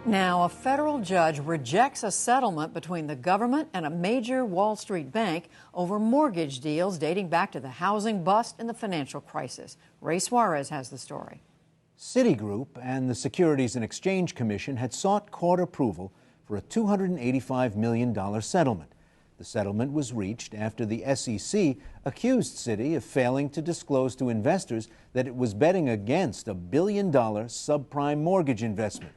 Now, a federal judge rejects a settlement between the government and a major Wall Street bank over mortgage deals dating back to the housing bust and the financial crisis. Ray Suarez has the story. CitiGroup and the Securities and Exchange Commission had sought court approval for a $285 million settlement. The settlement was reached after the SEC accused Citi of failing to disclose to investors that it was betting against a $1 billion subprime mortgage investment.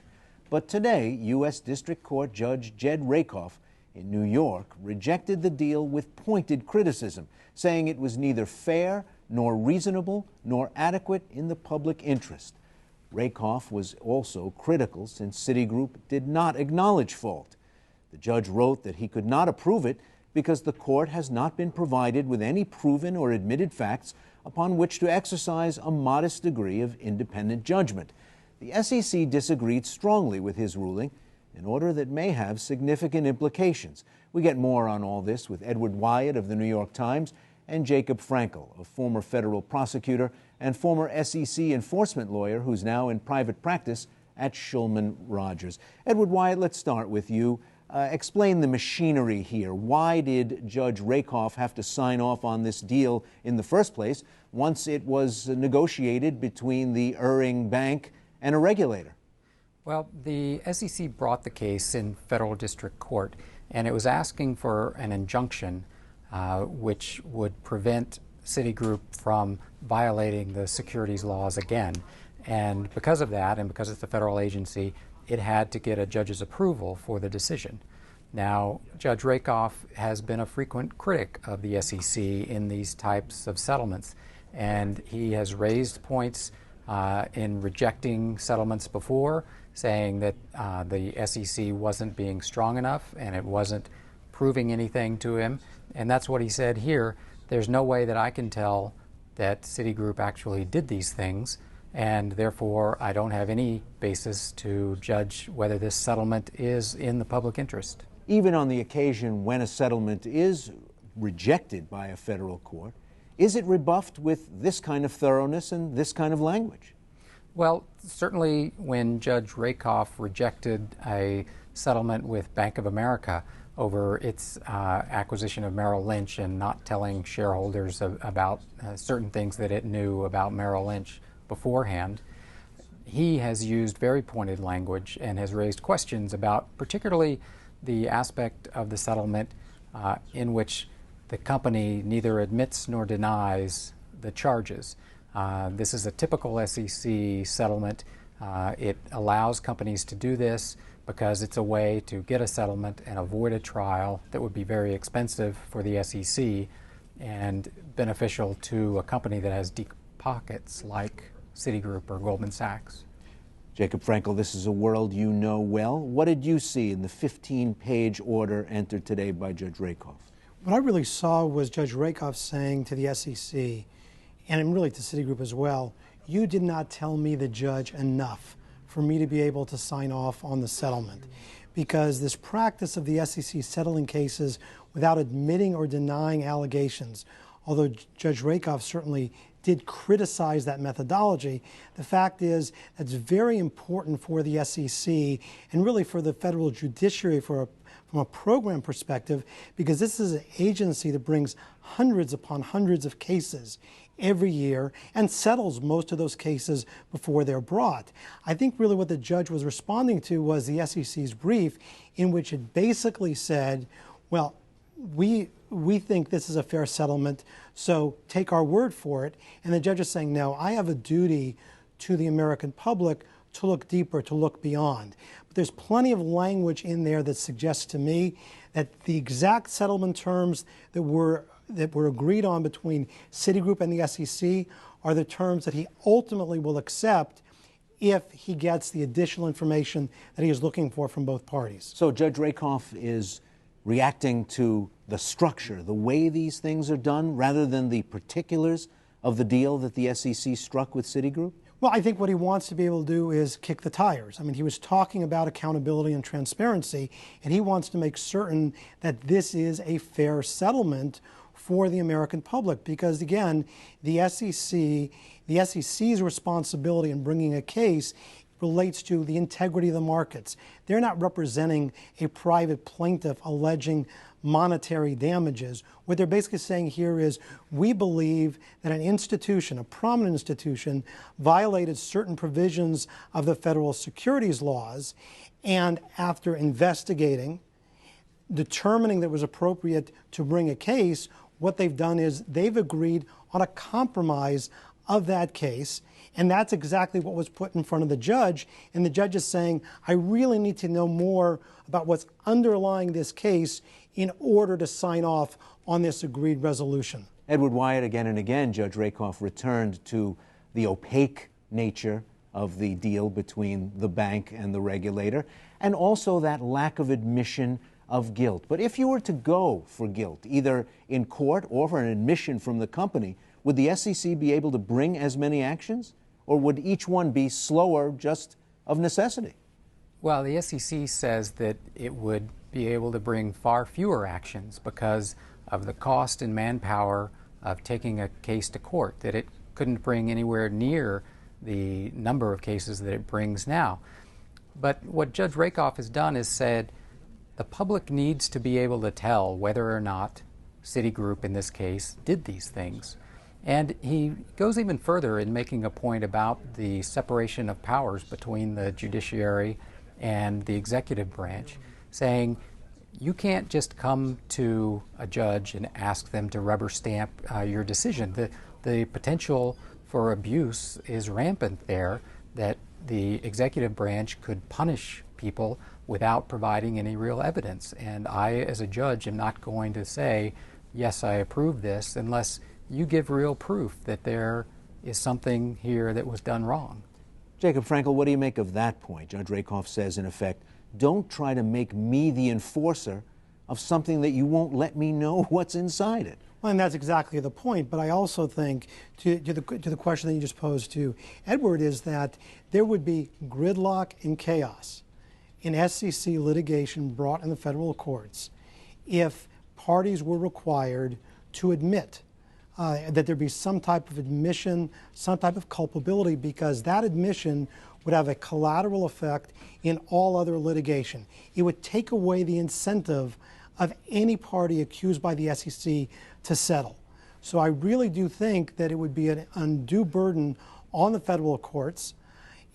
But today, U.S. District Court Judge Jed Rakoff in New York rejected the deal with pointed criticism, saying it was neither fair nor reasonable nor adequate in the public interest. Rakoff was also critical since Citigroup did not acknowledge fault. The judge wrote that he could not approve it because the court has not been provided with any proven or admitted facts upon which to exercise a modest degree of independent judgment. The SEC disagreed strongly with his ruling, an order that may have significant implications. We get more on all this with Edward Wyatt of the New York Times and Jacob Frenkel, a former federal prosecutor and former SEC enforcement lawyer who's now in private practice at Shulman Rogers. Edward Wyatt, let's start with you. Explain the machinery here. Why did Judge Rakoff have to sign off on this deal in the first place once it was negotiated between the erring bank and a regulator? Well, the SEC brought the case in federal district court, and it was asking for an injunction which would prevent Citigroup from violating the securities laws again. And because of that, and because it's a federal agency, it had to get a judge's approval for the decision. Now, Judge Rakoff has been a frequent critic of the SEC in these types of settlements, and he has raised points in rejecting settlements before, saying that the SEC wasn't being strong enough and it wasn't proving anything to him. And that's what he said here. There's no way that I can tell that Citigroup actually did these things, and therefore I don't have any basis to judge whether this settlement is in the public interest. Even on the occasion when a settlement is rejected by a federal court, is it rebuffed with this kind of thoroughness and this kind of language? Well, certainly when Judge Rakoff rejected a settlement with Bank of America over its acquisition of Merrill Lynch and not telling shareholders about certain things that it knew about Merrill Lynch beforehand, he has used very pointed language and has raised questions about particularly the aspect of the settlement in which the company neither admits nor denies the charges. This is a typical SEC settlement. It allows companies to do this because it's a way to get a settlement and avoid a trial that would be very expensive for the SEC and beneficial to a company that has deep pockets like Citigroup or Goldman Sachs. Jacob Frenkel, this is a world you know well. What did you see in the 15-page order entered today by Judge Rakoff? What I really saw was Judge Rakoff saying to the SEC, and really to Citigroup as well, you did not tell me, the judge, enough for me to be able to sign off on the settlement. Because this practice of the SEC settling cases without admitting or denying allegations, although Judge Rakoff certainly did criticize that methodology, the fact is that's very important for the SEC and really for the federal judiciary from a program perspective, because this is an agency that brings hundreds upon hundreds of cases every year and settles most of those cases before they're brought. I think really what the judge was responding to was the SEC's brief, in which it basically said, well, we think this is a fair settlement, so take our word for it. And the judge is saying, no, I have a duty to the American public to look deeper, to look beyond. But there's plenty of language in there that suggests to me that the exact settlement terms that were agreed on between Citigroup and the SEC are the terms that he ultimately will accept if he gets the additional information that he is looking for from both parties. So Judge Rakoff is reacting to the structure, the way these things are done, rather than the particulars of the deal that the SEC struck with Citigroup? Well, I think what he wants to be able to do is kick the tires. I mean, he was talking about accountability and transparency, and he wants to make certain that this is a fair settlement for the American public, because again, the SEC's responsibility in bringing a case relates to the integrity of the markets. They're not representing a private plaintiff alleging monetary damages. What they're basically saying here is, we believe that an institution, a prominent institution, violated certain provisions of the federal securities laws, and after investigating, determining that it was appropriate to bring a case, what they've done is they've agreed on a compromise of that case, and that's exactly what was put in front of the judge. And the judge is saying, I really need to know more about what's underlying this case in order to sign off on this agreed resolution. Edward Wyatt, again and again, Judge Rakoff returned to the opaque nature of the deal between the bank and the regulator, and also that lack of admission of guilt. But if you were to go for guilt, either in court or for an admission from the company, would the SEC be able to bring as many actions? Or would each one be slower just of necessity? Well, the SEC says that it would be able to bring far fewer actions because of the cost and manpower of taking a case to court, that it couldn't bring anywhere near the number of cases that it brings now. But what Judge Rakoff has done is said the public needs to be able to tell whether or not CitiGroup, in this case, did these things. And he goes even further in making a point about the separation of powers between the judiciary and the executive branch, saying you can't just come to a judge and ask them to rubber stamp your decision. The potential for abuse is rampant there, that the executive branch could punish people without providing any real evidence. And I, as a judge, am not going to say, yes, I approve this, unless you give real proof that there is something here that was done wrong. Jacob Frenkel, what do you make of that point? Judge Rakoff says, in effect, don't try to make me the enforcer of something that you won't let me know what's inside it. Well, and that's exactly the point. But I also think, to the question that you just posed to Edward, is that there would be gridlock and chaos in SEC litigation brought in the federal courts if parties were required to admit that there be some type of admission, some type of culpability, because that admission would have a collateral effect in all other litigation. It would take away the incentive of any party accused by the SEC to settle. So I really do think that it would be an undue burden on the federal courts.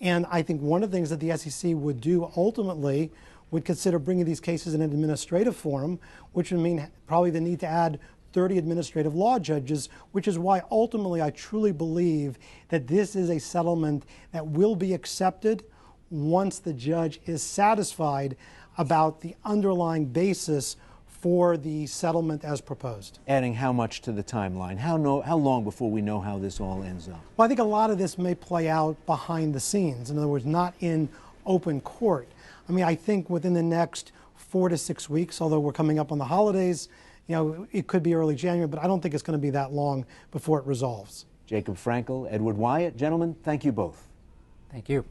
And I think one of the things that the SEC would do ultimately would consider bringing these cases in an administrative forum, which would mean probably the need to add 30 administrative law judges, which is why ultimately I truly believe that this is a settlement that will be accepted once the judge is satisfied about the underlying basis for the settlement as proposed. Adding how much to the timeline? How long before we know how this all ends up? Well, I think a lot of this may play out behind the scenes. In other words, not in open court. I mean, I think within the next 4 to 6 weeks, although we're coming up on the holidays, you know, it could be early January, but I don't think it's going to be that long before it resolves. Jacob Frenkel, Edward Wyatt, gentlemen, thank you both. Thank you.